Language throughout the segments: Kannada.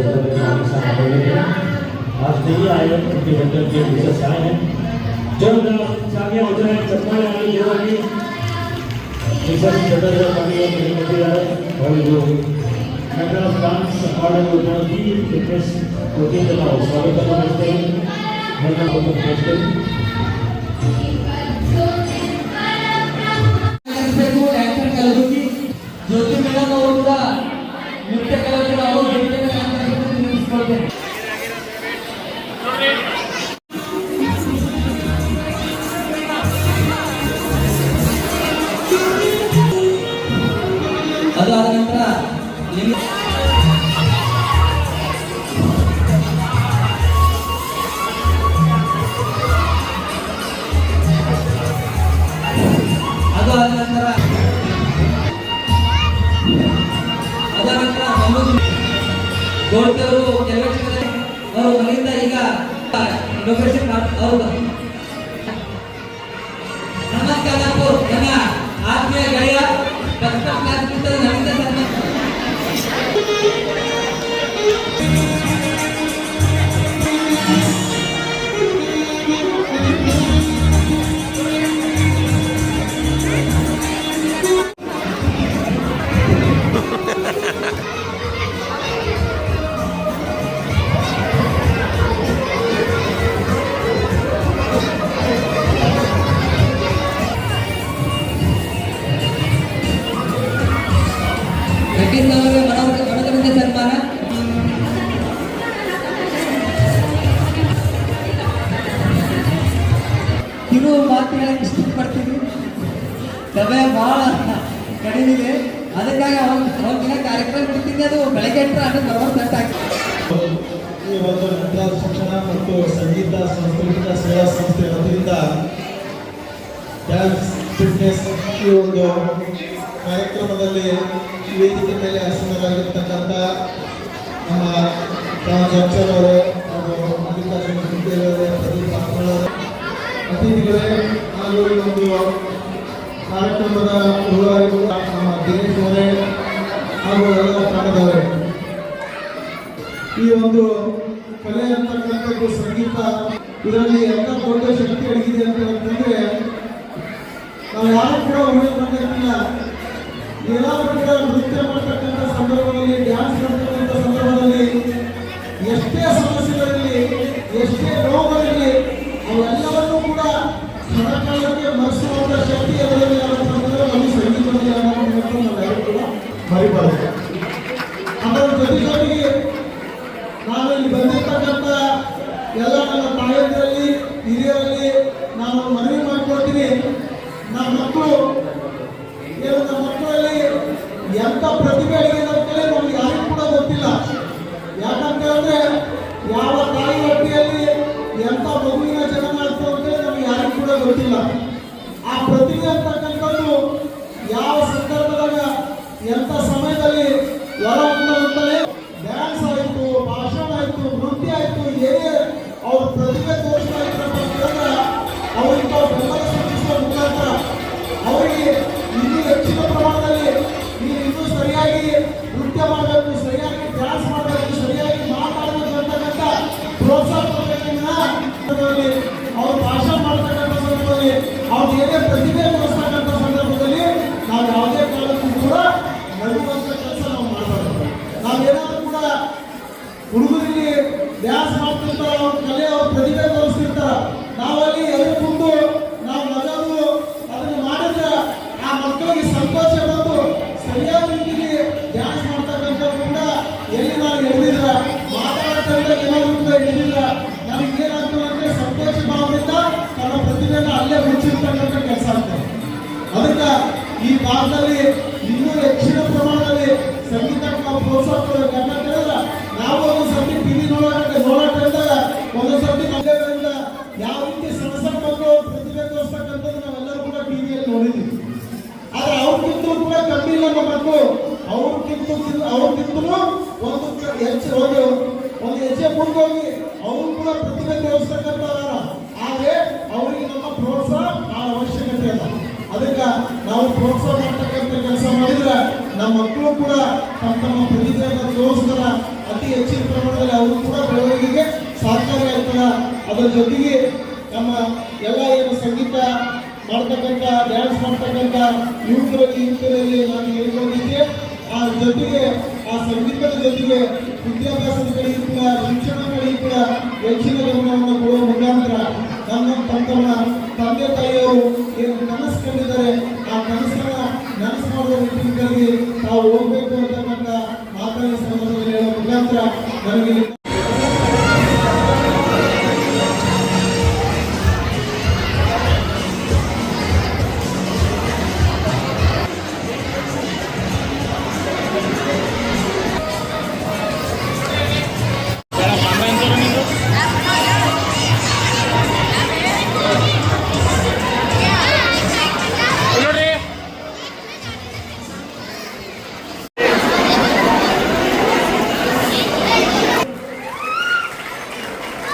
आज नहीं आए हैं उनके होटल के विशेष आए हैं जब आगे हो जाए चप्पल आगे जोड़ेंगे विशेष चटर पानी और नहीं आ रहा और जो कैमरा डांस अकॉर्डिंग होता है कि फिटनेस प्रोटीन का स्वागत करते हैं मैं आपको पूछते हैं ज्योति मेडम ಅವರು ಕೂಡ ನೃತ್ಯ ಕಲಾವಿದರು ಅವರು ವೇದಿಕೆ ಮೇಲೆ ನಿಲ್ಲಿಸಿಕೊಳ್ತಾರೆ. ಅದಾದ ನಂತರ ಗೋಡ್ಕರು ಕೆಲವೇ ಅವರು ಮನೆಯಿಂದ ಈಗ ಇನೋವೇಷನ್ ಅವರು ನಮಸ್ಕಾರಪುರ್ ನನ್ನ ಆತ್ಮೀಯ ಗೆಳೆಯ ಫಸ್ಟ್ ಕ್ಲಾಸ್ ಮಿತ್ರ ನವೀನ ಮನೋರಂಜನೆ ಸನ್ಮಾನ ಕಿರು ಮಾತು ಹೇಳಕ್ಕೆ ಇಷ್ಟಪಡ್ತೀನಿ. ಸಮಯ ಬಹಳ ಕಡಿಮೆ ಇದೆ, ಅದಕ್ಕಾಗಿ ಅವಾಗಿನ ಕಾರ್ಯಕ್ರಮ ಬಿಡ್ತೀನಿ. ಅದು ಬೆಳಗ್ಗೆ ಅದು ಬರೋದು ಈ ಒಂದು ನೃತ್ಯ ಶಿಕ್ಷಣ ಮತ್ತು ಸಂಗೀತ ಸಾಂಸ್ಕೃತಿಕ ಸೇವಾ ಸಂಸ್ಥೆ ವತಿಯಿಂದ ಡ್ಯಾನ್ಸ್ ಫಿಟ್ನೆಸ್ ಈ ಒಂದು ಕಾರ್ಯಕ್ರಮದಲ್ಲಿ ವೇದಿಕೆ ಮೇಲೆ ಆಸೀನರಾಗಿರ್ತಕ್ಕಂಥ ನಮ್ಮ ಜಕ್ಷನ್ ಅವರು ಹಾಗೂ ಮಲ್ಲಿಕಾರ್ಜುನ ಅವರೇ, ಪ್ರದೀಪ್ ಪಾಟೀಲ್ ಅತಿಥಿಗಳೇ ಹಾಗೂ ಈ ಒಂದು ಕಾರ್ಯಕ್ರಮದ ರೂವಾರಿಗಳು ನಮ್ಮ ದಿನೇಶ್ ಅವರೇ ಹಾಗೂ ಎಲ್ಲ ತಂಡದವರೇ, ಈ ಒಂದು ಕಲೆ ಅಂತಕ್ಕಂಥದ್ದು ಸಂಗೀತ, ಇದರಲ್ಲಿ ಎಲ್ಲ ದೊಡ್ಡ ಶಕ್ತಿ ಅಡಗಿದೆ ಅಂತಂದ್ರೆ ನಾವು ಯಾರು ಕೂಡ ಊಹೆ ಮಾಡಲಿಲ್ಲ. ಏನಾದರೂ ಕೂಡ ನೃತ್ಯ ಮಾಡ್ತಕ್ಕಂಥ ಸಂದರ್ಭದಲ್ಲಿ, ಡ್ಯಾನ್ಸ್ ಮಾಡ್ತಕ್ಕಂಥ ಸಂದರ್ಭದಲ್ಲಿ ಎಷ್ಟೇ ಸಮಸ್ಯೆಗಳಿರಲಿ, ಎಷ್ಟೇ ರೋಗಗಳಿರಲಿ, ಅವೆಲ್ಲವನ್ನೂ ಕೂಡ ಕ್ಷಣಕಾಲಕ್ಕೆ ಮರೆಸುವಂಥ ಶಕ್ತಿ ಅದರಲ್ಲಿ ಅಂತಂದ್ರೆ ನಮ್ಮ ಸಂಗೀತದಲ್ಲಿ ನಾವೆಲ್ಲರೂ ಕೂಡ ಮರಿಬಾರದು. ಅದರ ಜೊತೆಗೆ ನಾನು ಇಲ್ಲಿ ಬಂದಿರ್ತಕ್ಕಂಥ ಎಲ್ಲ ನನ್ನ ತಾಯಂದಿರಲ್ಲಿ, ಹಿರಿಯರಲ್ಲಿ ನಾನು ಮನವಿ ಮಾಡಿಕೊಡ್ತೀನಿ. ನಮ್ಮ ಮಕ್ಕಳು ನಮ್ಮ ಮಕ್ಕಳಲ್ಲಿ ಎಂಥ ಪ್ರತಿಭೆ ಆಗಿದೆ ಅಂತೇಳಿ ನಮ್ಗೆ ಯಾರಿಗೂ ಕೂಡ ಗೊತ್ತಿಲ್ಲ. ಯಾಕಂತ ಹೇಳಿದ್ರೆ ಯಾವ ತಾಯಿ ಹೊಟ್ಟೆಯಲ್ಲಿ ಎಂಥ ಮಗುವಿನ ಜನ್ಮ ಆಗ್ತದೆ ಅಂತೇಳಿ ನಮ್ಗೆ ಯಾರಿಗೂ ಕೂಡ ಗೊತ್ತಿಲ್ಲ. ಆ ಪ್ರತಿಭೆ ಅಂತಕ್ಕಂಥದ್ದು ಯಾವ ಸಂದರ್ಭದಾಗ ಎಂಥ ಸಮಯದಲ್ಲಿ ಹೊರ ಅಂತಲೇ ಡ್ಯಾನ್ಸ್ ಆಯಿತು, ಭಾಷಣ ಆಯಿತು, ನೃತ್ಯ ಆಯಿತು, ಏನೇ ಅವ್ರ ಪ್ರತಿಭೆ ತೋರಿಸ್ತಾ ಇದ್ರಪ್ಪ ಅಂತಂದ್ರೆ ಅವ್ರಿಗೆ ನಾವು ಬೆಂಬಲ ಸೂಚಿಸುವ ಮುಖಾಂತರ ಅವರಿಗೆ ಇನ್ನೂ ಹೆಚ್ಚಿನ ಪ್ರಮಾಣದಲ್ಲಿ ನೀವು ಇನ್ನೂ ಸರಿಯಾಗಿ ನೃತ್ಯ ಮಾಡಬೇಕು, ಸರಿಯಾಗಿ ಡ್ಯಾನ್ಸ್ ಮಾಡಬೇಕು, ಸರಿಯಾಗಿ ಮಾತಾಡಬೇಕು ಅಂತಕ್ಕಂಥ ಪ್ರೋತ್ಸಾಹ ಕೊಡಬೇಕಲ್ಲಿ ಅವ್ರು ಭಾಷಣ ಮಾಡ್ತಕ್ಕಂಥ ಸಂದರ್ಭದಲ್ಲಿ ಅವ್ರು ಏನೇ ಪ್ರತಿಭೆ ತೋರಿಸ್ತಕ್ಕಂಥ ಸಂದರ್ಭದಲ್ಲಿ ನಾವು ಯಾವುದೇ ಕಾಲಕ್ಕೂ ಕೂಡ ನಡುವಂಥ ಕೆಲಸ ನಾವು ಮಾಡಬಾರ್ದು. ನಾವೇನಾದ್ರೂ ಕೂಡ ಹುಡುಗರಿಗೆ ಡ್ಯಾನ್ಸ್ ಮಾಡ್ತಿರ್ತಾರ, ಅವ್ರ ಕಲೆ, ಅವ್ರ ಪ್ರತಿಭೆ ತೋರಿಸ್ತಿರ್ತಾರ, ನಾವಲ್ಲಿ ಎದುರು ಕುಂತು ನಾವು ನಗದು ಅದನ್ನು ಮಾಡಿದ್ರೆ ಆ ಮಕ್ಕಳಿಗೆ ಸಂತೋಷ ಬಂದು ಸರಿಯಾದ ರೀತಿಯಲ್ಲಿ ಡ್ಯಾನ್ಸ್ ಮಾಡ್ತಕ್ಕಂಥವ್ರಿಂದ ಎಲ್ಲಿ ನಾವು ಹಿಡಿದಿಲ್ಲ, ಮಾತಾಡ್ತಕ್ಕಂಥ ಏನಾದ್ರು ಕೂಡ ಹಿಡಿದಿಲ್ಲ, ನಮಗೇನಾಗ್ತದೆ ಅಂದರೆ ಸಂತೋಷ ಭಾವದಿಂದ ತನ್ನ ಪ್ರತಿಭೆನ ಅಲ್ಲೇ ಮುಚ್ಚಿರ್ತಕ್ಕಂಥ ಕೆಲಸ ಆಗ್ತದೆ. ಅದಕ್ಕೆ ಈ ಭಾಗದಲ್ಲಿ ಇನ್ನೂ ಹೆಚ್ಚಿನ ಪ್ರಮಾಣದಲ್ಲಿ ಸಂಗೀತಕ್ಕೆ ನಾವು ಪ್ರೋತ್ಸಾಹ ಕೊಡಬೇಕು. ಯಾಕಂತ ಹೇಳಿದ್ರೆ ನಾವು ಒಂದು ಸರ್ತಿ ಟಿವಿ ನೋಡೋದ್ರಿಂದ ಒಂದು ಸರ್ತಿ ಮಕ್ಕಳಿಂದ ಯಾವ ರೀತಿ ಸಣ್ಣ ಸಣ್ಣ ಮಕ್ಕಳು ಪ್ರತಿಭೆ ತೋರಿಸ್ತಕ್ಕಂಥದ್ದು ನಾವೆಲ್ಲರೂ ಕೂಡ ಟಿವಿಯಲ್ಲಿ ನೋಡಿದ್ದೀವಿ. ಆದ್ರೆ ಅವ್ರಿಗಿಂತಲೂ ಕೂಡ ಕಮ್ಮಿ ಇಲ್ಲ ನಮ್ಮ ಮಕ್ಕಳು. ಅವ್ರಿಗಿಂತಲೂ ಒಂದು ಹೆಜ್ಜೆ ಮುಂದೋಗಿ ಅವರು ಕೂಡ ಪ್ರತಿಭೆ ತೋರಿಸ್ತಕ್ಕಂಥ. ಆದರೆ ಅವರಿಗೆ ನಮ್ಮ ಪ್ರೋತ್ಸಾಹ ಭಾಳ ಅವಶ್ಯಕತೆ ಅಲ್ಲ. ಅದಕ್ಕೆ ನಾವು ಪ್ರೋತ್ಸಾಹ ಮಾಡ್ತಕ್ಕಂಥ ಕೆಲಸ ಮಾಡಿದ್ರೆ ನಮ್ಮ ಮಕ್ಕಳು ಕೂಡ ತಮ್ಮ ಪ್ರತಿಭೆಯನ್ನು ತೋರಿಸ್ತಾರ. ಅತಿ ಹೆಚ್ಚಿನ ಅದರ ಜೊತೆಗೆ ನಮ್ಮ ಎಲ್ಲ ಏನು ಸಂಗೀತ ಮಾಡ್ತಕ್ಕಂಥ ಡ್ಯಾನ್ಸ್ ಮಾಡ್ತಕ್ಕಂಥ ಯುವಕರಲ್ಲಿ ನಾನು ಹೇಳ್ಕೊಂಡಿದ್ದೆ. ಆ ಜೊತೆಗೆ ಆ ಸಂಗೀತದ ಜೊತೆಗೆ ವಿದ್ಯಾಭ್ಯಾಸದ ಕಡೆಗೂ ಕೂಡ ಶಿಕ್ಷಣ ಕಡೆಗೂ ಕೂಡ ಹೆಚ್ಚಿನ ಗಮನವನ್ನು ಕೊಡುವ ಮುಖಾಂತರ ತಮ್ಮ ತಂದೆ ತಾಯಿಯವರು ಏನು ಕನಸು ಕಂಡಿದ್ದಾರೆ ಆ ಕನಸನ್ನ ನನಸು ಮಾಡುವ ನಿಟ್ಟಿನಲ್ಲಿ ತಾವು ಹೋಗ್ಬೇಕು ಅಂತಕ್ಕಂಥ ಮಾತನ್ನ ಸಂದರ್ಭದಲ್ಲಿ ಹೇಳುವ ಮುಖಾಂತರ ನನಗೆ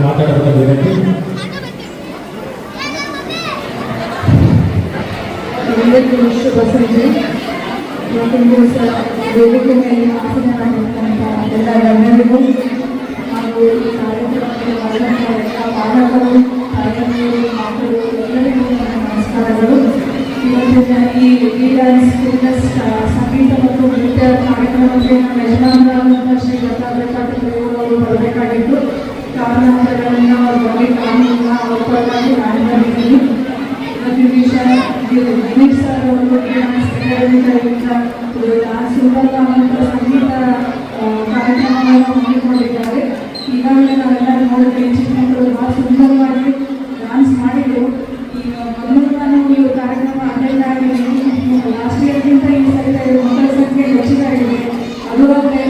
ಮಾತಾಡೋದು ವಿನಂತಿ. ಎಲ್ಲರಿಗೂ ಶುಭ ಸಂಜೆ. ಇವತ್ತಿನ ದಿವಸ ವೇದಿಕೆ ಮೇಲೆ ಆಸೀನರಾಗಿರ್ತಕ್ಕಂಥ ಎಲ್ಲ ಗಣ್ಯರಿಗೂ ಹಾಗೂ ಈ ಕಾರ್ಯಕ್ರಮಕ್ಕೆ ಬಂದಂಥ ಎಲ್ಲ ಪಾಲಕರು, ತಾಯಂದಿರು, ಮಕ್ಕಳು ಎಲ್ಲರಿಗೂ ನನ್ನ ನಮಸ್ಕಾರಗಳು. ಇವತ್ತಿನ ಈ ಡ್ಯಾನ್ಸ್ ಫಿಟ್ನೆಸ್ ಸಂಗೀತ ಮತ್ತು ನೃತ್ಯ ಕಾರ್ಯಕ್ರಮಕ್ಕೆ ನಮ್ಮ ಯಜಮಾನರಾದಂಥ ಶ್ರೀ ದತ್ತಾತ್ರೇಯ ಪಾಟೀಲ್ ಅವರು ಬರಬೇಕಾಗಿತ್ತು. ಕಾರಣಾಂತರಗಳಿಂದ ಅವ್ರ ಬಗ್ಗೆ ಕಾನೂನಿನ ಅವಕಾಶವಾಗಿ ನಾನು ಬಂದಿದ್ದೀನಿ. ದಿನೇಶ್ ಸರ್ ಅವರು ಸುಂದರವಾದಂಥ ಸಂಗೀತ ಕಾರ್ಯಕ್ರಮವನ್ನು ಹಮ್ಮಿಕೊಂಡಿದ್ದಾರೆ. ಈಗಾಗಲೇ ನಾವೆಲ್ಲರೂ ನೋಡಿದ್ರೆ ಚಿಕ್ಕಮಕ್ಕಳು ಭಾಳ ಸುಂದರವಾಗಿ ಡ್ಯಾನ್ಸ್ ಮಾಡಿದ್ರು. ಈಗ ಮೊದಲು ನಾನು ಈ ಕಾರ್ಯಕ್ರಮ ಅಟೆಂಡ್ ಆಗಿದ್ದೀನಿ. ಲಾಸ್ಟ್ ಇಯರ್ಗಿಂತ ಈ ಸರಿ ಮಕ್ಕಳ ಸಂಖ್ಯೆ ಹೆಚ್ಚಿಗಾಗಿದೆ. ಅದು ಅಲ್ಲದೆ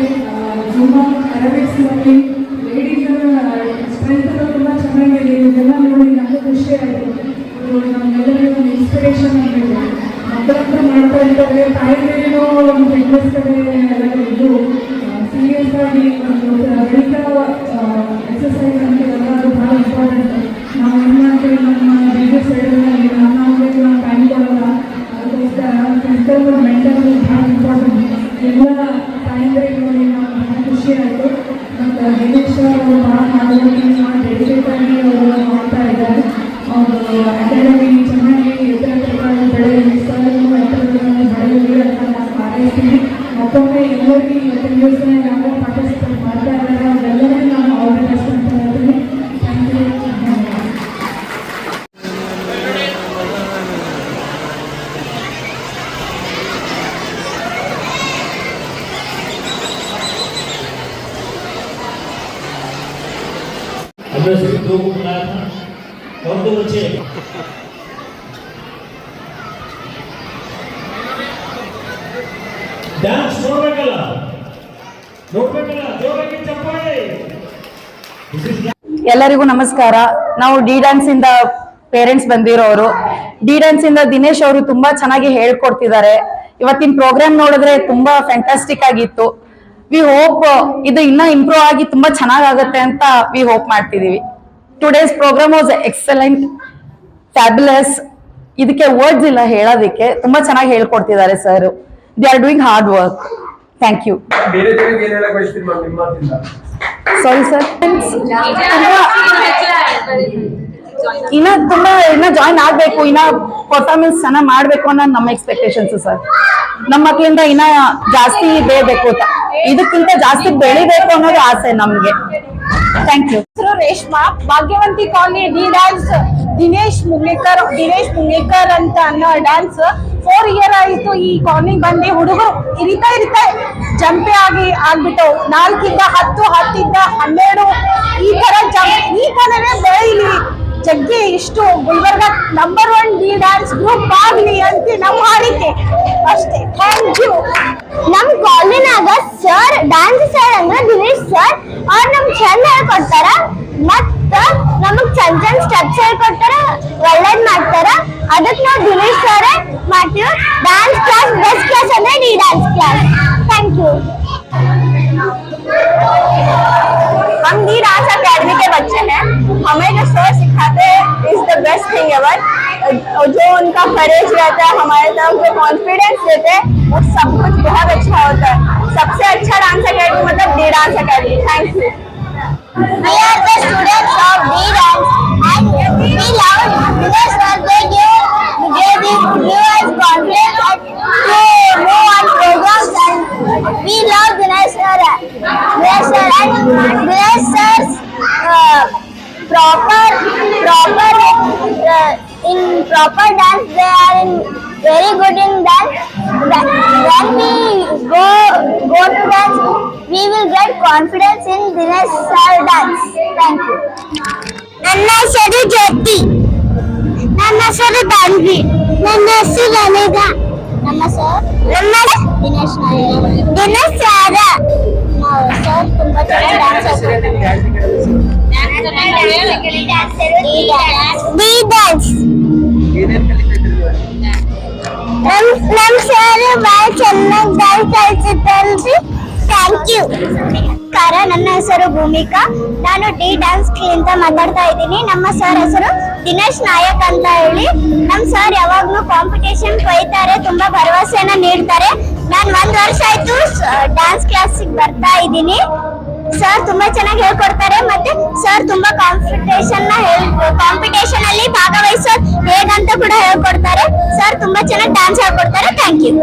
ಜುಂಬಾ ಅರಬಿಕ್ಸ್ನಲ್ಲಿ ಲೇಡೀಸರ ಸ್ಟ್ರೆಂತ್ ತುಂಬ ಚೆನ್ನಾಗಿದೆ. ಇದೆಲ್ಲ ನೋಡಿ ನಮಗೂ ಖುಷಿ ಆಯಿತು. ನಮ್ಮೆಲ್ಲರಿಗೂ ಒಂದು ಇನ್ಸ್ಪಿರೇಷನ್ ಆಗಬೇಕು. ಮಕ್ಕಳ ಹತ್ರ ಮಾಡ್ತಾ ಇದ್ದಾರೆ, ತಾಯಿಗಳೇನೋ ಒಂದು ಫಿಟ್ನೆಸ್ ಕಡೆ ಎಲ್ಲ ಇದ್ದು ಸೀರಿಯಸ್ ಆಗಿ ಒಂದು ದೈಹಿಕ ಎಕ್ಸಸೈಸ್ ಅಂತ ಎಲ್ಲರೂ ಭಾಳ ಇಂಪಾರ್ಟೆಂಟ್. ನಾವು ಏನು ಮಾಡ್ತೀವಿ, ನಮ್ಮ ಬಿಸ್ನೆಸ್ ಸೈಡಲ್ಲಿ ನಾವು ಟೈಮ್ ಕೊಡೋಲ್ಲ. ಅದಕ್ಕೋಸ್ಕರ ಫಿಸಿಕಲ್ ಮೆಂಟಲ್ ಭಾಳ ಇಂಪಾರ್ಟೆಂಟ್. ಎಲ್ಲ ತಾಯಂದಿರಿಗೆ ನೋಡಿ ನಾವು ಭಾಳ ಖುಷಿ ಆಯಿತು. ಮತ್ತು ದಿನೇಶ್ ಅವರು ಭಾಳ ಮಾಡೋದಕ್ಕಿಂತ ಡೆಡಿಕೇಟ್ ಆಗಿ ಅವರು ಮಾಡ್ತಾ ಇದ್ದಾರೆ. ಅವರು ಅಕಾಡೆಮಿ ಚೆನ್ನಾಗಿ ಎತ್ತರವಾಗಿ ಬೆಳೆಯಲಿ, ಸ್ಥಳವನ್ನು ಎತ್ತರವಾಗಿ ಬೆಳೆಯಲಿ ಅಂತ ನಾನು ಹಾರೈಸ್ತೀನಿ. ಮತ್ತೊಮ್ಮೆ ಎಲ್ಲರಿಗೂ ಇವತ್ತಿನ ದಿವಸ ಯಾವಾಗ ಪಾರ್ಟಿಸಿಪೇಟ್ ಮಾಡ್ತಾ ಇದ್ದಾರೆ ಅವರೆಲ್ಲರಿಗೂ ನಾನು ಆಲ್ ದಿ ಬೆಸ್ಟ್ ಅಂತ ಹೇಳ್ತೀನಿ. Thank you. हमने सिर्फ 2 को बुलाया था और 2 बच्चे ಡ್ಯಾನ್ಸ್ ನೋಡ್ಬೇಕಲ್ಲ ಜೋರಾಗಿ ಚಪ್ಪಾಳೆ. ಎಲ್ಲರಿಗೂ ನಮಸ್ಕಾರ. ನಾವು ಡಿ ಡ್ಯಾನ್ಸ್ ಇಂದ ಪೇರೆಂಟ್ಸ್ ಬಂದಿರೋರು. ಡಿ ಡ್ಯಾನ್ಸ್ ಇಂದ ದಿನೇಶ್ ಅವರು ತುಂಬಾ ಚೆನ್ನಾಗಿ ಹೇಳ್ಕೊಡ್ತಿದ್ದಾರೆ. ಇವತ್ತಿನ ಪ್ರೋಗ್ರಾಮ್ ನೋಡಿದ್ರೆ ತುಂಬಾ ಫ್ಯಾಂಟಾಸ್ಟಿಕ್ ಆಗಿತ್ತು. ವಿ ಹೋಪ್ ಇದು ಇನ್ನ ಇಂಪ್ರೂವ್ ಆಗಿ ತುಂಬಾ ಚೆನ್ನಾಗಾಗುತ್ತೆ ಅಂತ ವಿ ಹೋಪ್ ಮಾಡ್ತಿದೀವಿ. Today's program was excellent, fabulous. ಇದಕ್ಕೆ ವರ್ಡ್ಸ್ ಇಲ್ಲ ಹೇಳೋದಕ್ಕೆ. ತುಂಬಾ ಚೆನ್ನಾಗಿ ಹೇಳ್ಕೊಡ್ತಿದ್ದಾರೆ sir. They are doing hard work. Thank you. Sorry sir, ಇನ್ನ ಜಾಯಿನ್ ಆಗ್ಬೇಕು, ಇನ್ನ ಪರ್ಫಾರ್ಮೆನ್ಸ್ ಚೆನ್ನಾಗಿ ಮಾಡ್ಬೇಕು ಅನ್ನೋದು ನಮ್ಮ ಎಕ್ಸ್ಪೆಕ್ಟೇಷನ್ಸ್ ಸರ್. ನಮ್ಮ ಮಕ್ಕಳಿಂದ ಇನ್ನ ಜಾಸ್ತಿ ಬೇಕು, ಇದಕ್ಕಿಂತ ಜಾಸ್ತಿ ಬೆಳಿಬೇಕು ಅನ್ನೋದು ಆಸೆ ನಮ್ಗೆ. Thank you. Reshma, Bhagyavanti colony D dance Dinesh Mungekar ಅಂತ ಅನ್ನೋ ಡ್ಯಾನ್ಸ್ 4 ಇಯರ್ ಆಯಿತು ಈ ಕಾಲನಿಗೆ ಬಂದು. ಹುಡುಗರು ಇರಿತಾ ಜಂಪೆ ಆಗ್ಬಿಟ್ಟು 4ರಿಂದ 10, 10ರಿಂದ 12 ಈ ತರನೇ ಬೆಳೀಲಿ. ಜಗ್ಗಿ ಇಷ್ಟು Gulbarga number 1 D dance group ಆಗ್ಲಿ ಅಂತ ನಮ್ಮ ಹಾರೈಕೆ ಅಷ್ಟೇ. Thank you. ನಮ್ ಕಾಲೇಜಿನಾಗ ಸರ್ ಡ್ಯಾನ್ಸ್ ಸರ್ ಅಂದ್ರೆ ದಿನೇಶ್ ಸರ್. ಅವ್ರು ನಮ್ಗೆ ಚಂದ ಹೇಳ್ಕೊಡ್ತಾರ, ಮತ್ತ ನಮಗ್ ಚಂದ ಸ್ಟೆಪ್ಸ್ ಹೇಳ್ಕೊಡ್ತಾರ, ಒಳ್ಳೇದ್ ಮಾಡ್ತಾರ. ಅದಕ್ಕೆ ನಾವು ದಿನೇಶ್ ಸರ್ ಮಾಡ್ತೀವಿ. डांस क्लास बेस्ट क्लास है D dance class. Thank you. हम डी डांस अकेडमी के बच्चे हैं। हमें जो सर सिखाते हैं is the best thing ever. जो उनका करेज रहता है हमारे तरफ, जो कॉन्फिडेंस देते हैं, वो सब कुछ बहुत अच्छा होता है। सबसे अच्छा डांस अकेडमी मतलब D dance academy. Thank you. We are the students of D Dance in proper dance. They are in very good in dance. When we go to dance, we will get confidence in Dinesh sir dance. Thank you. ನನ್ನ ಹೆಸರು ಜ್ಯೋತಿ. ನನ್ನ ಹೆಸರು ದಾನ್ವಿ. ನನ್ನ ಹೆಸರು ಅನೇಗ. ನಮ್ಮ sir Dinesh Nayak. Dinesh sir sir ತುಂಬಾ ಚೆನ್ನಾಗಿ ಡ್ಯಾನ್ಸ್ ನಮ್ ಸರ್ ಬಹಳ ಚೆನ್ನಾಗಿ ಡ್ಯಾನ್ಸ್ ಕಲಿಸಿದ್ರಲ್ರಿ. Thank you. ನನ್ನ ಹೆಸರು ಭೂಮಿಕಾ. ನಾನು ಡಿ ಡ್ಯಾನ್ಸ್ ಅಂತ ಮಾತಾಡ್ತಾ ಇದ್ದೀನಿ. ನಮ್ಮ ಸರ್ ಹೆಸರು ದಿನೇಶ್ ನಾಯಕ್ ಅಂತ ಹೇಳಿ. ನಮ್ ಸರ್ ಯಾವಾಗ್ಲೂ ಕಾಂಪಿಟೇಷನ್ ಕೊಯ್ತಾರೆ, ತುಂಬಾ ಭರವಸೆನ ನೀಡ್ತಾರೆ. ನಾನು 1 ವರ್ಷ ಆಯ್ತು ಡ್ಯಾನ್ಸ್ ಕ್ಲಾಸಿಗೆ ಬರ್ತಾ ಇದ್ದೀನಿ. ಸರ್ ತುಂಬಾ ಚೆನ್ನಾಗಿ ಹೇಳ್ಕೊಡ್ತಾರೆ. ಮತ್ತೆ ಸರ್ ತುಂಬಾ ಕಾಂಪಿಟೇಷನ್ ಅಲ್ಲಿ ಭಾಗವಹಿಸೋದು ಹೇಗಂತ ಕೂಡ ಹೇಳ್ಕೊಡ್ತಾರೆ. ಸರ್ ತುಂಬಾ ಚೆನ್ನಾಗಿ ಡ್ಯಾನ್ಸ್ ಹೇಳ್ಕೊಡ್ತಾರೆ. Thank you.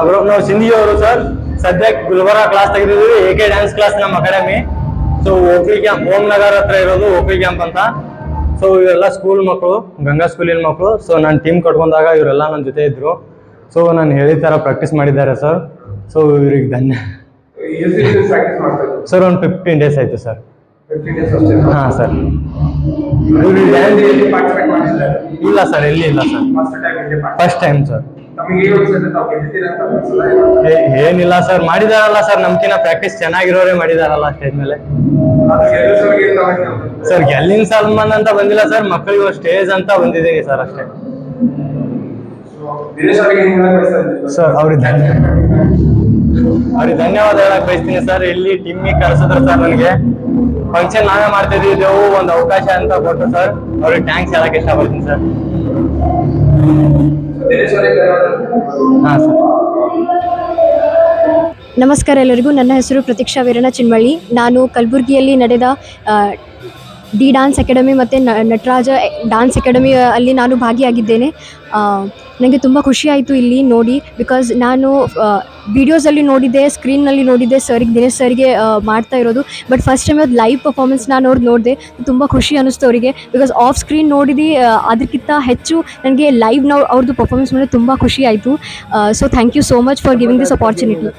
ಬ್ರೋ, ನಾವು ಸಿಂಧಿ ಅವರು ಸರ್. ಸದ್ಯಕ್ಕೆ ಗುಲ್ಬರ್ಗ ಕ್ಲಾಸ್ ತೆಗೆದಿದ್ದೀವಿ, AK ಡ್ಯಾನ್ಸ್ ಕ್ಲಾಸ್ ನಮ್ಮ academy. So Okli camp, Om Nagar ಹತ್ರ ಇರೋದು ಓಕ್ಲಿ ಕ್ಯಾಂಪ್ ಅಂತ. ಸೊ ಇವರೆಲ್ಲ ಸ್ಕೂಲ್ ಮಕ್ಕಳು, ಗಂಗಾ ಸ್ಕೂಲಿನ ಮಕ್ಕಳು. ಸೊ ನಾನು ಟೀಮ್ ಕಟ್ಕೊಂಡಾಗ ಇವರೆಲ್ಲ ನನ್ನ ಜೊತೆ ಇದ್ರು. ಸೊ ನಾನು ಹೇಳಿದ ಥರ ಪ್ರಾಕ್ಟೀಸ್ ಮಾಡಿದ್ದಾರೆ ಸರ್. ಸೊ ಇವ್ರಿಗೆ ಧನ್ಯ ಸರ್. ಒಂದು 15 ಡೇಸ್ ಆಯಿತು ಸರ್. ಹಾಂ ಸರ್. ಇಲ್ಲ ಸರ್, ಎಲ್ಲಿ ಇಲ್ಲ ಸರ್, ಫಸ್ಟ್ ಟೈಮ್ ಸರ್. ಏನಿಲ್ಲ ಸರ್, ಮಾಡಿದಾರಲ್ಲ ಸರ್, ನಮ್ಕಿನ ಪ್ರಾಕ್ಟೀಸ್ ಚೆನ್ನಾಗಿರೋರೇ ಮಾಡಿದಾರಲ್ಲ ಸ್ಟೇಜ್ ಮೇಲೆ ಸರ್. ಗೆಲ್ಲಿನ ಸಲ್ಮಾನ್ ಅಂತ ಬಂದಿಲ್ಲ ಸರ್, ಮಕ್ಕಳಿಗೆ ಸ್ಟೇಜ್ ಅಂತ ಬಂದಿದ್ದೀನಿ ಸರ್ ಅಷ್ಟೇ ಸರ್. ಅವ್ರಿಗೆ ಧನ್ಯವಾದ ಹೇಳಕ್ ಬಯಸ್ತೀನಿ ಸರ್. ಇಲ್ಲಿ ಟೀಮಿಗೆ ಕರೆಸಿದ್ರು ಸರ್. ನನಗೆ ಫಂಕ್ಷನ್ ನಾವೇ ಮಾಡ್ತಿದ್ದೀವಿ, ಒಂದು ಅವಕಾಶ ಅಂತ ಕೊಟ್ಟು ಸರ್ ಅವ್ರಿಗೆ ಥ್ಯಾಂಕ್ಸ್ ಹೇಳಕ್ ಇಷ್ಟಪಡ್ತೀನಿ ಸರ್. ಹಾಂ ಸರ್. ನಮಸ್ಕಾರ ಎಲ್ಲರಿಗೂ. ನನ್ನ ಹೆಸರು ಪ್ರತೀಕ್ಷಾ ವೀರಣ್ಣ ಚಿನ್ಮಳ್ಳಿ. ನಾನು ಕಲಬುರಗಿಯಲ್ಲಿ ನಡೆದ ಡಿ ಡ್ಯಾನ್ಸ್ ಅಕಾಡೆಮಿ ಮತ್ತು ನಟರಾಜ ಡ್ಯಾನ್ಸ್ ಅಕಾಡೆಮಿ ಅಲ್ಲಿ ನಾನು ಭಾಗಿಯಾಗಿದ್ದೇನೆ. ನನಗೆ ತುಂಬ ಖುಷಿಯಾಯಿತು ಇಲ್ಲಿ ನೋಡಿ. ಬಿಕಾಸ್ ನಾನು ವೀಡಿಯೋಸಲ್ಲಿ ನೋಡಿದ್ದೆ, ಸ್ಕ್ರೀನ್ನಲ್ಲಿ ನೋಡಿದ್ದೆ ಸರ್ಗೆ, ದಿನೇಶ್ ಸರ್ಗೆ ಮಾಡ್ತಾ ಇರೋದು. ಬಟ್ ಫಸ್ಟ್ ಟೈಮ್ ಅದು ಲೈವ್ ಪರ್ಫಾರ್ಮೆನ್ಸ್ ನಾನು ನೋಡಿದೆ. ತುಂಬ ಖುಷಿ ಅನ್ನಿಸ್ತು ಅವರಿಗೆ. ಬಿಕಾಸ್ ಆಫ್ ಸ್ಕ್ರೀನ್ ನೋಡಿದ್ದು ಅದಕ್ಕಿಂತ ಹೆಚ್ಚು ನನಗೆ ಲೈವ್ ನಾವು ಅವ್ರದ್ದು ಪರ್ಫಾರ್ಮೆನ್ಸ್ ನೋಡಿ ತುಂಬ ಖುಷಿ ಆಯಿತು. So thank you so much for giving this opportunity.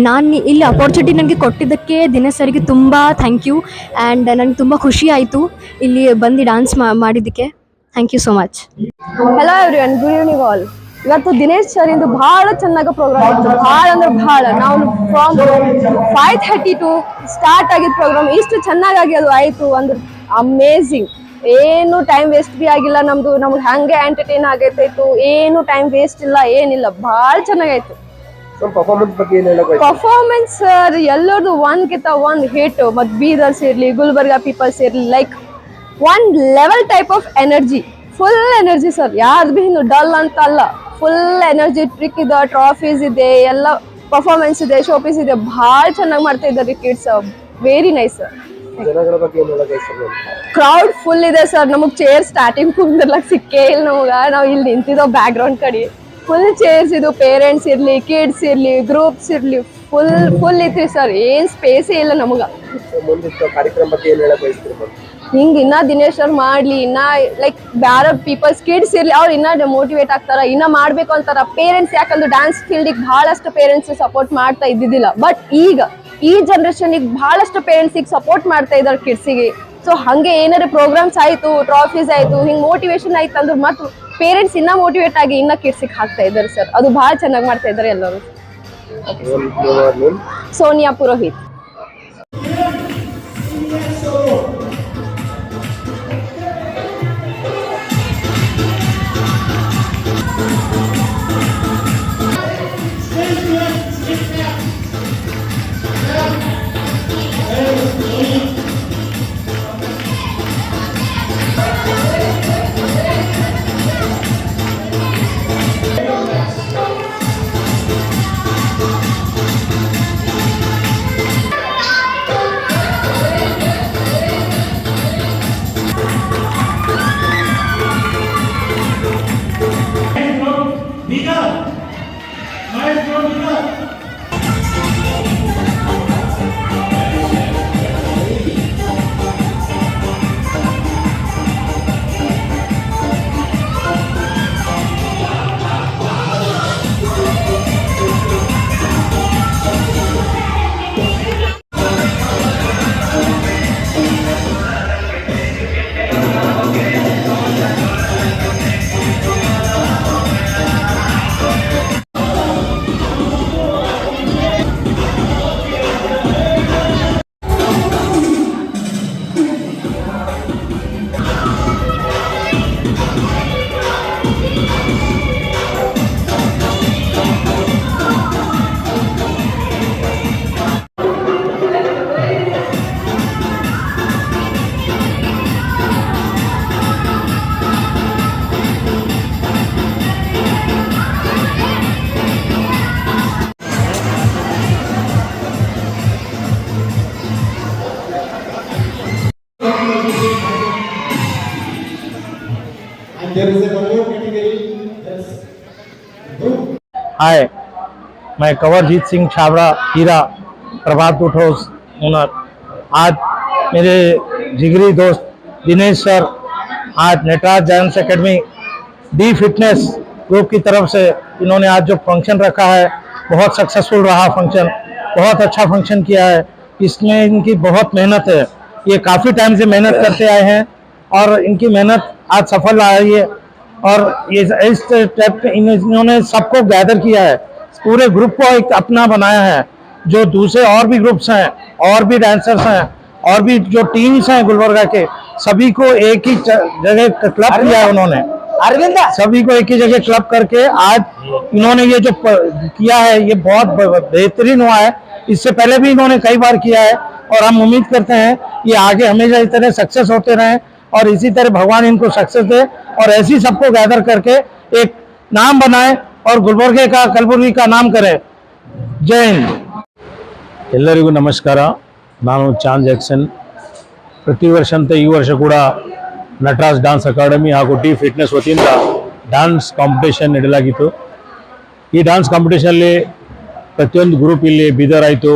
ನಾನು ಇಲ್ಲಿ ಅಪಾರ್ಚುನಿಟಿ ನನಗೆ ಕೊಟ್ಟಿದ್ದಕ್ಕೆ ದಿನೇಶ್ ಸರ್ಗೆ ತುಂಬ ಥ್ಯಾಂಕ್ ಯು. ಆ್ಯಂಡ್ ನನಗೆ ತುಂಬ ಖುಷಿ ಆಯಿತು ಇಲ್ಲಿ ಬಂದು ಡ್ಯಾನ್ಸ್ ಮಾಡಿದ್ದಕ್ಕೆ. Thank you so much. Hello everyone, good evening all. ಇವತ್ತು ದಿನೇಶ್ ಸರ್ ಇಂದು ಬಹಳ ಚೆನ್ನಾಗ ಪ್ರೋಗ್ರಾಮ್ ಇತ್ತು. ಬಹಳ ಅಂದ್ರೆ ಬಹಳ, ನಾವು ಫ್ರಮ್ 5:30 ಟು ಸ್ಟಾರ್ಟ್ ಆಗಿದ್ದ ಪ್ರೋಗ್ರಾಮ್ ಇಷ್ಟು ಚೆನ್ನಾಗಿ ಅದು ಆಯಿತು ಅಂದ್ರೆ ಅಮೇಝಿಂಗ್. ಏನು ಟೈಮ್ ವೇಸ್ಟ್ ಬಿ ಆಗಿಲ್ಲ. ನಮ್ಗೆ ಹಂಗೆ ಎಂಟರ್ಟೈನ್ ಆಗೈತಾಯ್ತು. ಏನು ಟೈಮ್ ವೇಸ್ಟ್ ಇಲ್ಲ, ಏನಿಲ್ಲ, ಬಹಳ ಚೆನ್ನಾಗಾಯ್ತು. ಪರ್ಫಾರ್ಮೆನ್ಸ್ ಸರ್ ಎಲ್ಲರದು ಒಂದ್ಕಿಂತ ಒಂದ್ ಹಿಟ್. ಮತ್ತು ಬೀದರ್ಸ್ ಇರ್ಲಿ, ಗುಲ್ಬರ್ಗಾ ಪೀಪಲ್ಸ್ ಇರ್ಲಿ, like one level type of energy, full energy sir. ಯಾರ್ದು ಬಿ ಇನ್ನು ಡಲ್ ಅಂತ ಅಲ್ಲ, ಫುಲ್ ಎನರ್ಜಿ. ಟ್ರಿಕ್ ಇದೆ, ಟ್ರಾಫೀಸ್ ಇದೆ, ಎಲ್ಲ ಪರ್ಫಾರ್ಮೆನ್ಸ್ ಇದೆ, ಶೋಪೀಸ್ ಇದೆ. ಭಾಳ ಚೆನ್ನಾಗಿ ಮಾಡ್ತಾ ಇದ್ದಾರೆ kids. Very nice sir. Crowd full ಇದೆ ಸರ್. ನಮಗ್ ಚೇರ್ ಸ್ಟಾರ್ಟಿಂಗ್ ಕುಂದಿರ್ಲಕ್ ಸಿಕ್ಕೇ ಇಲ್ಲ ನಮಗ. ನಾವು ಇಲ್ಲಿ ನಿಂತಿದ್ದೋ ಬ್ಯಾಕ್ ಗ್ರೌಂಡ್ ಕಡೆ. ಫುಲ್ ಚೇರ್ಸ್ ಇದು, ಪೇರೆಂಟ್ಸ್ ಇರ್ಲಿ, ಕಿಡ್ಸ್ ಇರ್ಲಿ, ಗ್ರೂಪ್ಸ್ ಇರ್ಲಿ, ಫುಲ್ ಇತ್ರಿ ಸರ್. ಏನ್ ಸ್ಪೇಸೇ ಇಲ್ಲ ನಮಗ. ಹಿಂಗ ಇನ್ನ ದಿನೇಶ್ ಅವ್ರು ಮಾಡ್ಲಿ, ಇನ್ನ ಲೈಕ್ ಬ್ಯಾರ ಪೀಪಲ್ಸ್, ಕಿಡ್ಸ್ ಇರ್ಲಿ, ಅವ್ರು ಇನ್ನ ಮೋಟಿವೇಟ್ ಆಗ್ತಾರ, ಇನ್ನ ಮಾಡ್ಬೇಕು ಅಂತಾರ. ಪೇರೆಂಟ್ಸ್ ಯಾಕಂದ್ರೆ ಡ್ಯಾನ್ಸ್ ಫೀಲ್ಡಿಗೆ ಬಹಳಷ್ಟು ಪೇರೆಂಟ್ಸ್ ಸಪೋರ್ಟ್ ಮಾಡ್ತಾ ಇದ್ದಿದ್ದಿಲ್ಲ. ಬಟ್ ಈಗ ಈ ಜನರೇಷನ್ಗೆ ಬಹಳಷ್ಟು ಪೇರೆಂಟ್ಸಿಗೆ ಸಪೋರ್ಟ್ ಮಾಡ್ತಾ ಇದ್ದಾರೆ ಕಿಡ್ಸಿಗೆ. ಸೊ ಹಂಗೆ ಏನಾರ ಪ್ರೋಗ್ರಾಮ್ಸ್ ಆಯ್ತು, ಟ್ರಾಫೀಸ್ ಆಯ್ತು, ಹಿಂಗ್ ಮೋಟಿವೇಶನ್ ಆಯ್ತು ಅಂದ್ರೆ ಮತ್ತು ಪೇರೆಂಟ್ಸ್ ಇನ್ನ ಮೋಟಿವೇಟ್ ಆಗಿ ಇನ್ನ ಕಿಡ್ಸಿಗೆ ಹಾಕ್ತಾ ಇದ್ದಾರೆ ಸರ್. ಅದು ಬಹಳ ಚೆನ್ನಾಗಿ ಮಾಡ್ತಾ ಇದ್ದಾರೆ ಎಲ್ಲರೂ. Sonia Purohit. there is a one more category, that's group. हाय, मैं कंवरजीत सिंह छाबड़ा हीरा प्रभात टूट हाउस ओनर। आज मेरे जिगरी दोस्त दिनेश सर आज Nataraj dance academy D fitness group की तरफ से इन्होंने आज जो फंक्शन रखा है बहुत सक्सेसफुल रहा फंक्शन, बहुत अच्छा फंक्शन किया है। इसमें इनकी बहुत मेहनत है, ये काफ़ी टाइम से मेहनत करते आए हैं और इनकी मेहनत आज सफल आ रही है। और ये इस टाइप के इन्होंने सबको गैदर किया है, पूरे ग्रुप को एक अपना बनाया है। जो दूसरे और भी ग्रुप्स हैं और भी डांसर्स हैं और भी जो टीम्स हैं गुलबर्गा के, सभी को एक ही जगह क्लब किया है उन्होंने। अरविंद सभी को एक ही जगह क्लब करके आज इन्होंने ये जो किया है ये बहुत बेहतरीन हुआ है। इससे पहले भी इन्होंने कई बार किया है और हम उम्मीद करते हैं ये आगे हमेशा इस तरह सक्सेस होते रहें और इसी तरह भगवान इनको सक्सेस दे और ऐसी सबको गैदर करके एक नाम बनाए और गुलबर्गे का कलबुर्गी का नाम करे। जय हिंद। ಎಲ್ಲರಿಗೂ ನಮಸ್ಕಾರ। ನಾನು ಚಾಂದ್ ಜಾಕ್ಸನ್। ಪ್ರತಿ ವರ್ಷಂತೆ ಈ ವರ್ಷ ಕೂಡ ನಟರಾಜ್ ಡ್ಯಾನ್ಸ್ ಅಕಾಡೆಮಿ ಹಾಗೂ ಡಿ ಫಿಟ್ನೆಸ್ ವತಿಯಿಂದ ಡ್ಯಾನ್ಸ್ ಕಾಂಪಿಟೇಷನ್ ನಡೆಯಲಾಗಿತ್ತು। ಈ ಡ್ಯಾನ್ಸ್ ಕಾಂಪಿಟೇಷನಲ್ಲಿ ಪ್ರತಿಯೊಂದು ಗ್ರೂಪ್ ಇಲ್ಲಿ ಬೀದರ್ ಆಯಿತು,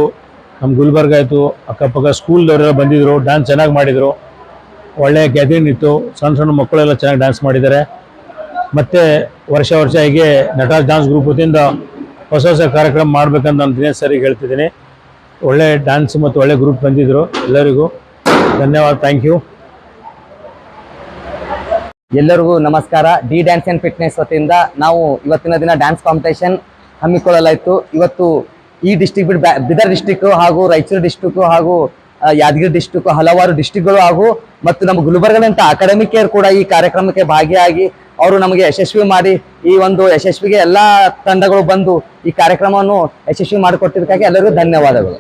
ನಮ್ಮ ಗುಲ್ಬರ್ಗ ಆಯಿತು, ಅಕ್ಕಪಕ್ಕ ಸ್ಕೂಲ್ದವರೆಲ್ಲ ಬಂದಿದ್ದರು, ಡ್ಯಾನ್ಸ್ ಚೆನ್ನಾಗಿ ಮಾಡಿದರು, ಒಳ್ಳೆಯ ಗ್ಯಾದರಿಂಗ್ ಇತ್ತು, ಸಣ್ಣ ಸಣ್ಣ ಮಕ್ಕಳೆಲ್ಲ ಚೆನ್ನಾಗಿ ಡ್ಯಾನ್ಸ್ ಮಾಡಿದ್ದಾರೆ। ಮತ್ತು ವರ್ಷ ಹೀಗೆ ನಟರಾಜ್ ಡ್ಯಾನ್ಸ್ ಗ್ರೂಪ್ ವತಿಯಿಂದ ಹೊಸ ಹೊಸ ಕಾರ್ಯಕ್ರಮ ಮಾಡಬೇಕಂತ ನಾನು ದಿನೇಶ್ ಸರಿಗೆ ಹೇಳ್ತಿದ್ದೀನಿ। ಒಳ್ಳೆ ಡ್ಯಾನ್ಸ್ ಮತ್ತು ಒಳ್ಳೆ ಗ್ರೂಪ್ ಬಂದಿದ್ದರು, ಎಲ್ಲರಿಗೂ ಧನ್ಯವಾದ, ಥ್ಯಾಂಕ್ ಯು। ಎಲ್ಲರಿಗೂ ನಮಸ್ಕಾರ। ಡಿ ಡ್ಯಾನ್ಸ್ ಆ್ಯಂಡ್ ಫಿಟ್ನೆಸ್ ವತಿಯಿಂದ ನಾವು ಇವತ್ತಿನ ದಿನ ಡ್ಯಾನ್ಸ್ ಕಾಂಪಿಟೇಷನ್ ಹಮ್ಮಿಕೊಳ್ಳಲಾಯಿತು। ಇವತ್ತು ಈ ಡಿಸ್ಟಿಕ್ ಬಿಟ್ಟು ಬೀದರ್ ಡಿಸ್ಟಿಕ್ಕು ಹಾಗೂ ರಾಯಚೂರು ಡಿಸ್ಟಿಕ್ಕು ಹಾಗೂ ಯಾದಗಿರಿ ಡಿಸ್ಟಿಕ್ಕು ಹಲವಾರು ಡಿಸ್ಟಿಕ್ಗಳು ಹಾಗೂ ಮತ್ತು ನಮ್ಮ ಗುಲ್ಬರ್ಗದಂಥ ಅಕಾಡೆಮಿಕ್ ಕೇರ್ ಕೂಡ ಈ ಕಾರ್ಯಕ್ರಮಕ್ಕೆ ಭಾಗಿಯಾಗಿ ಅವರು ನಮಗೆ ಯಶಸ್ವಿ ಮಾಡಿ ಈ ಒಂದು ಯಶಸ್ವಿಗೆ ಎಲ್ಲ ತಂಡಗಳು ಬಂದು ಈ ಕಾರ್ಯಕ್ರಮವನ್ನು ಯಶಸ್ವಿ ಮಾಡಿಕೊಟ್ಟಿದ್ದಕ್ಕಾಗಿ ಎಲ್ಲರಿಗೂ ಧನ್ಯವಾದಗಳು।